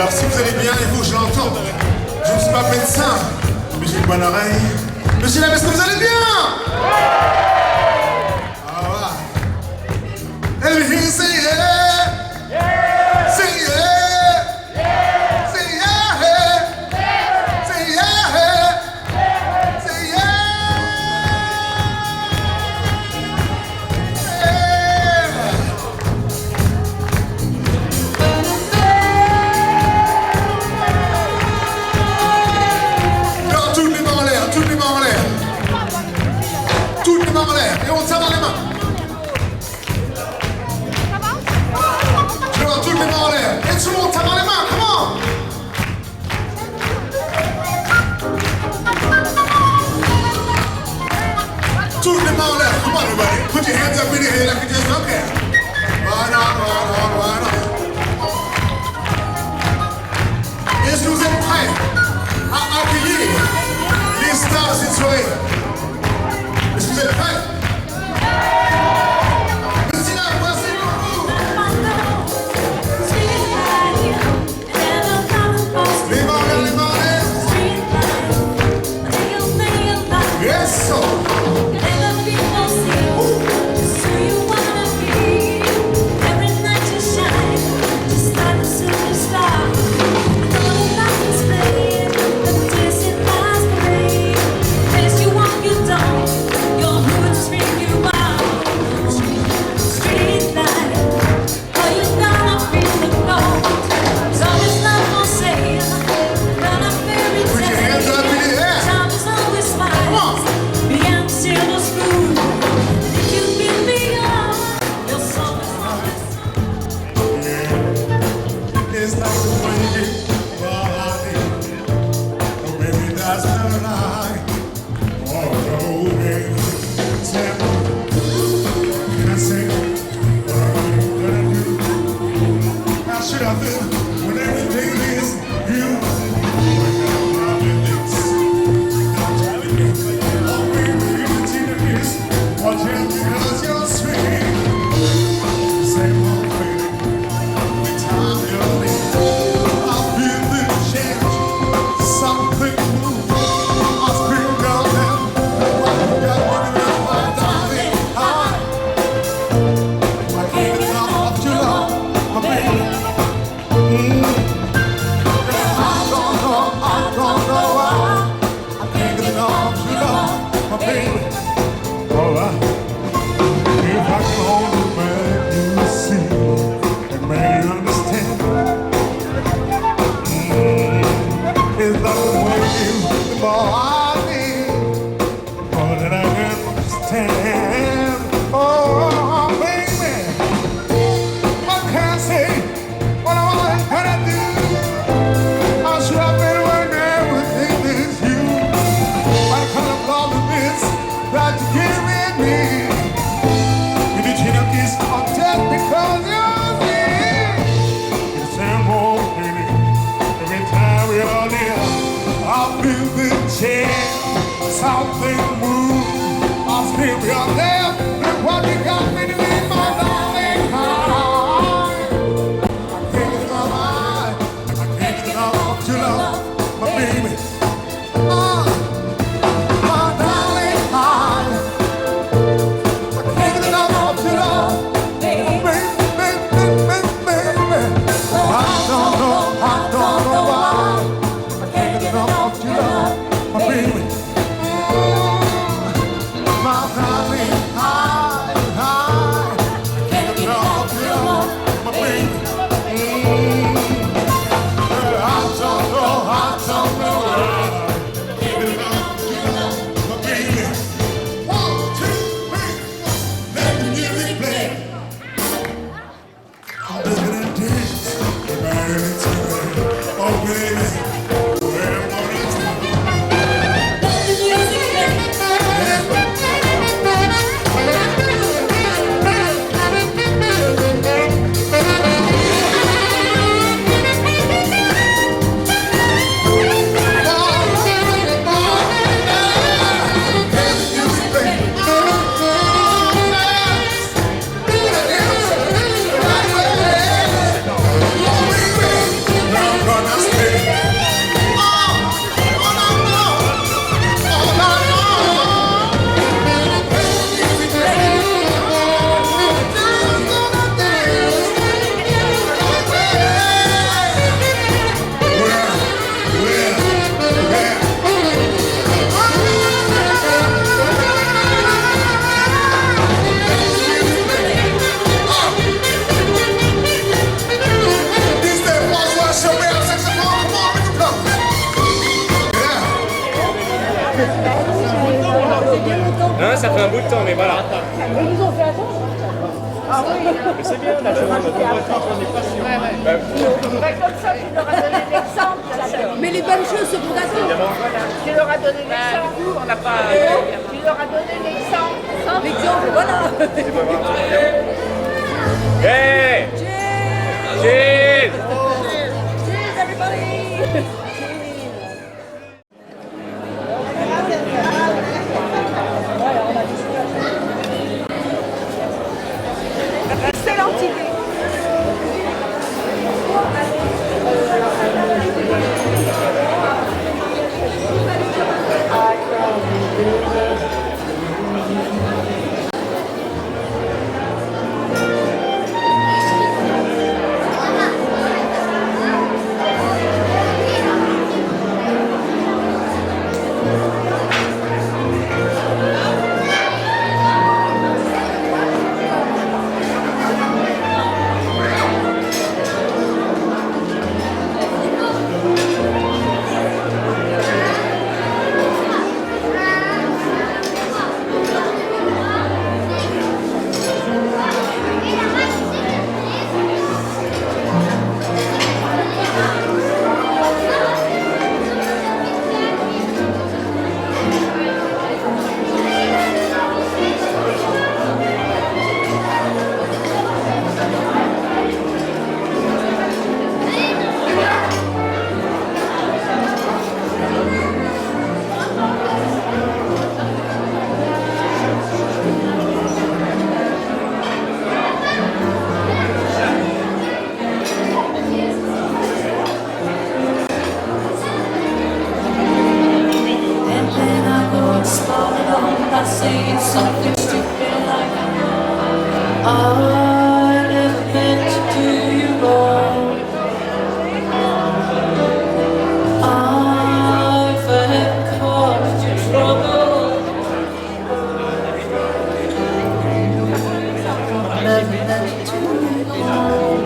Alors si vous allez bien, il faut que je l'entende. Je ne suis pas médecin, mais j'ai une bonne oreille. Monsieur Lam, est-ce que vous allez bien? Ah ouais. And he say yeah, yeah. Say yeah, yeah. Say yeah, yeah. Say yeah, yeah. Say yeah. Et on tient dans les mains. Je vois toutes les mains en l'air. Et tout le monde tient dans les mains. Comment? Toutes les mains en l'air. Come on, everybody. Put your hands up in the air like you just don't care. Right on, right on, right on. Est-ce que vous êtes prêts à accueillir les stars et soirées? Est-ce que vous êtes prêts? Something move, I'll scream your name. Look what you got me to be, my darling. I can't get enough, I can't get enough to love my baby. My darling, I can't get enough to love, baby, baby. I don't know why I can't get enough to love my baby. I don't know. Hein, ça fait un bout de temps, mais voilà. Ils nous ont fait attendre. Ah oui. Mais c'est bien, là, on n'est pas sûr. Comme ça, tu leur as donné l'exemple. Mais les bonnes choses, c'est pour attendre. Tu leur as donné l'exemple. On n'a pas. Tu leur as donné l'exemple. L'exemple, voilà. Hey! Cheers! Cheers! Cheers, everybody! Excellente idée. Saying something stupid like I never meant to do you wrong. I've caused you trouble. Never meant to do you wrong.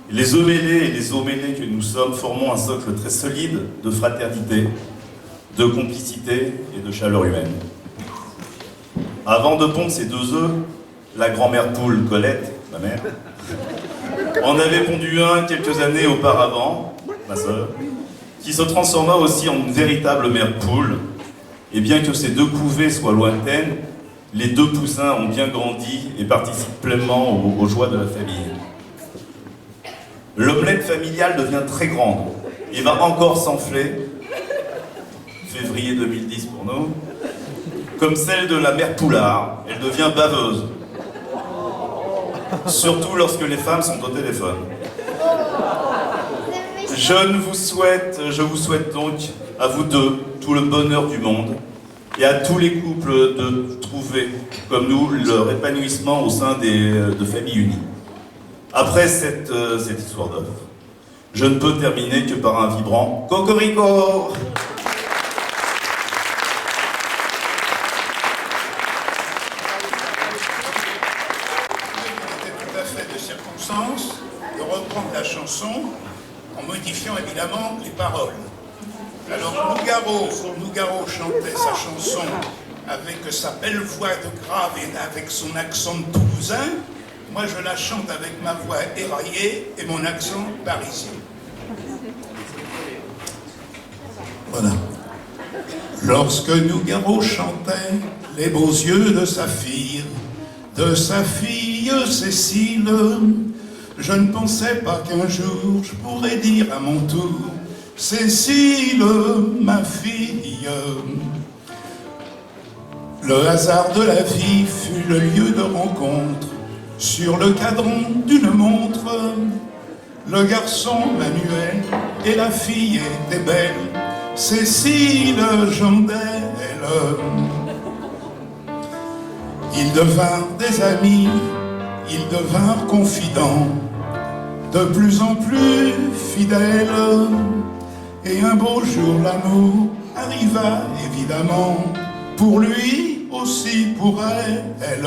Les Omélés et les Omélés que nous sommes formons un socle très solide de fraternité, de complicité et de chaleur humaine. Avant de pondre ces 2 œufs, la grand-mère poule Colette, ma mère, en avait pondu un quelques années auparavant, ma sœur, qui se transforma aussi en une véritable mère poule. Et bien que ces 2 couvées soient lointaines, les 2 poussins ont bien grandi et participent pleinement aux joies de la famille. L'omelette familiale devient très grande et va encore s'enfler, février 2010 pour nous, comme celle de la mère Poulard. Elle devient baveuse, surtout lorsque les femmes sont au téléphone. Je vous souhaite donc à vous deux tout le bonheur du monde et à tous les couples de trouver, comme nous, leur épanouissement au sein de familles unies. Après cette histoire d'œuf, je ne peux terminer que par un vibrant Cocorico. Tout à fait de circonstance de reprendre la chanson en modifiant évidemment les paroles. Alors Nougaro chantait sa chanson avec sa belle voix de grave et avec son accent toulousain. Moi je la chante avec ma voix éraillée et mon accent parisien. Voilà. Lorsque Nougaro chantait les beaux yeux de sa fille Cécile, je ne pensais pas qu'un jour je pourrais dire à mon tour Cécile, ma fille. Le hasard de la vie fut le lieu de rencontre. Sur le cadran d'une montre, le garçon Manuel et la fille étaient belles, Cécile Jandelle. Ils devinrent des amis, ils devinrent confidents, de plus en plus fidèles. Et un beau jour l'amour arriva évidemment, pour lui aussi pour elle.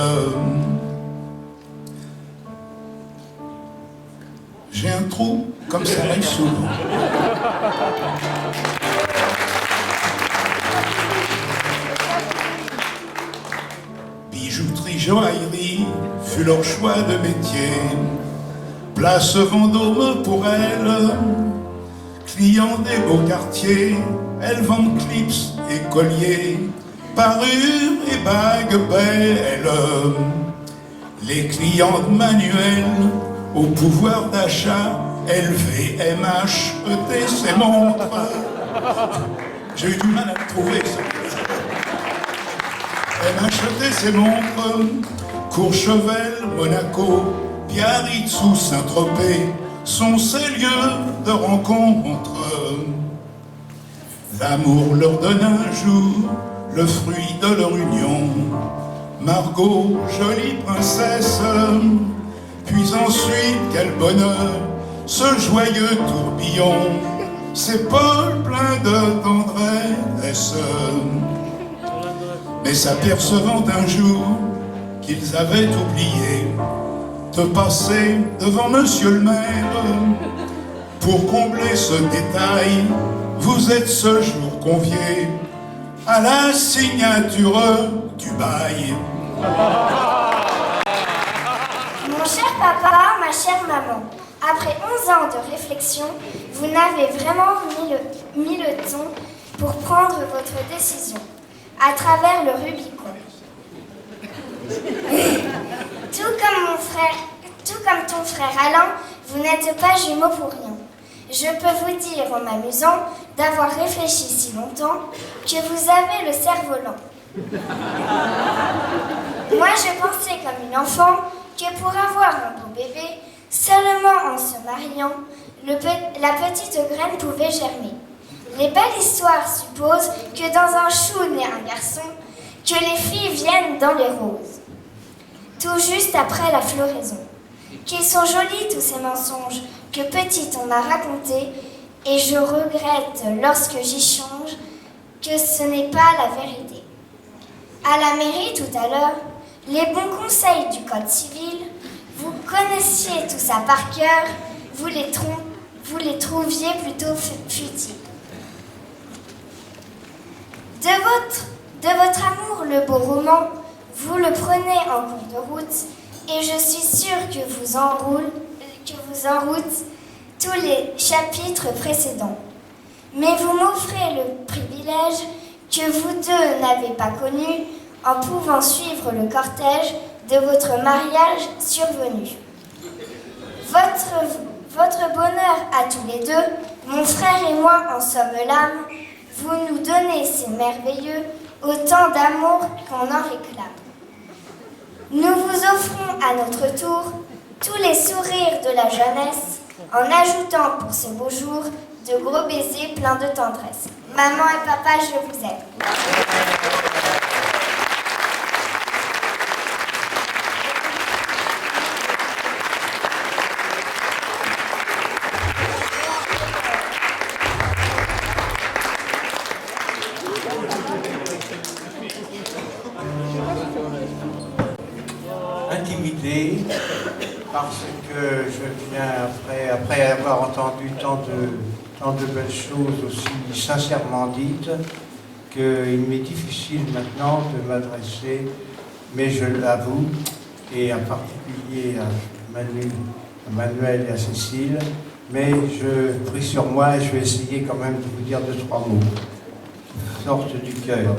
J'ai un trou, comme ça arrive souvent. Bijouterie, joaillerie fut leur choix de métier. Place Vendôme pour elle, client des beaux quartiers, elles vendent clips et colliers, parures et bagues belles. Les clientes manuelles au pouvoir d'achat, LVMH, ETC montres. J'ai eu du mal à le trouver, ça. MH, ETC montres, Courchevel, Monaco, Biarritz ou Saint-Tropez sont ces lieux de rencontre. L'amour leur donne un jour le fruit de leur union. Margot, jolie princesse, puis ensuite, quel bonheur, ce joyeux tourbillon, ces pôles pleins de tendresse. Mais s'apercevant un jour qu'ils avaient oublié de passer devant monsieur le maire, pour combler ce détail, vous êtes ce jour conviés à la signature du bail. Mon cher papa, ma chère maman, après 11 ans de réflexion, vous n'avez vraiment mis le ton pour prendre votre décision, à travers le Rubicon. Tout comme ton frère Alain, vous n'êtes pas jumeaux pour rien. Je peux vous dire en m'amusant d'avoir réfléchi si longtemps que vous avez le cerveau lent. Moi, je pensais comme une enfant que pour avoir un beau bébé, seulement en se mariant, la petite graine pouvait germer. Les belles histoires supposent que dans un chou naît un garçon, que les filles viennent dans les roses. Tout juste après la floraison. Qu'ils sont jolis tous ces mensonges que petite on m'a racontés, et je regrette lorsque j'y change que ce n'est pas la vérité. À la mairie tout à l'heure, les bons conseils du code civil, vous connaissiez tout ça par cœur, vous les trouviez plutôt futiles. De votre amour, le beau roman, vous le prenez en cours de route, et je suis sûre que vous enroute tous les chapitres précédents. Mais vous m'offrez le privilège que vous deux n'avez pas connu en pouvant suivre le cortège de votre mariage survenu. Votre bonheur à tous les deux, mon frère et moi en sommes l'âme, vous nous donnez ces merveilleux, autant d'amour qu'on en réclame. Nous vous offrons à notre tour tous les sourires de la jeunesse, en ajoutant pour ce beau jour de gros baisers pleins de tendresse. Maman et papa, je vous aime. intimidé parce que je viens, après avoir entendu tant de belles choses aussi sincèrement dites, qu'il m'est difficile maintenant de m'adresser, mais je l'avoue, et en particulier à Manuel et à Cécile, mais je prie sur moi et je vais essayer quand même de vous dire 2-3 mots qui sortent du cœur.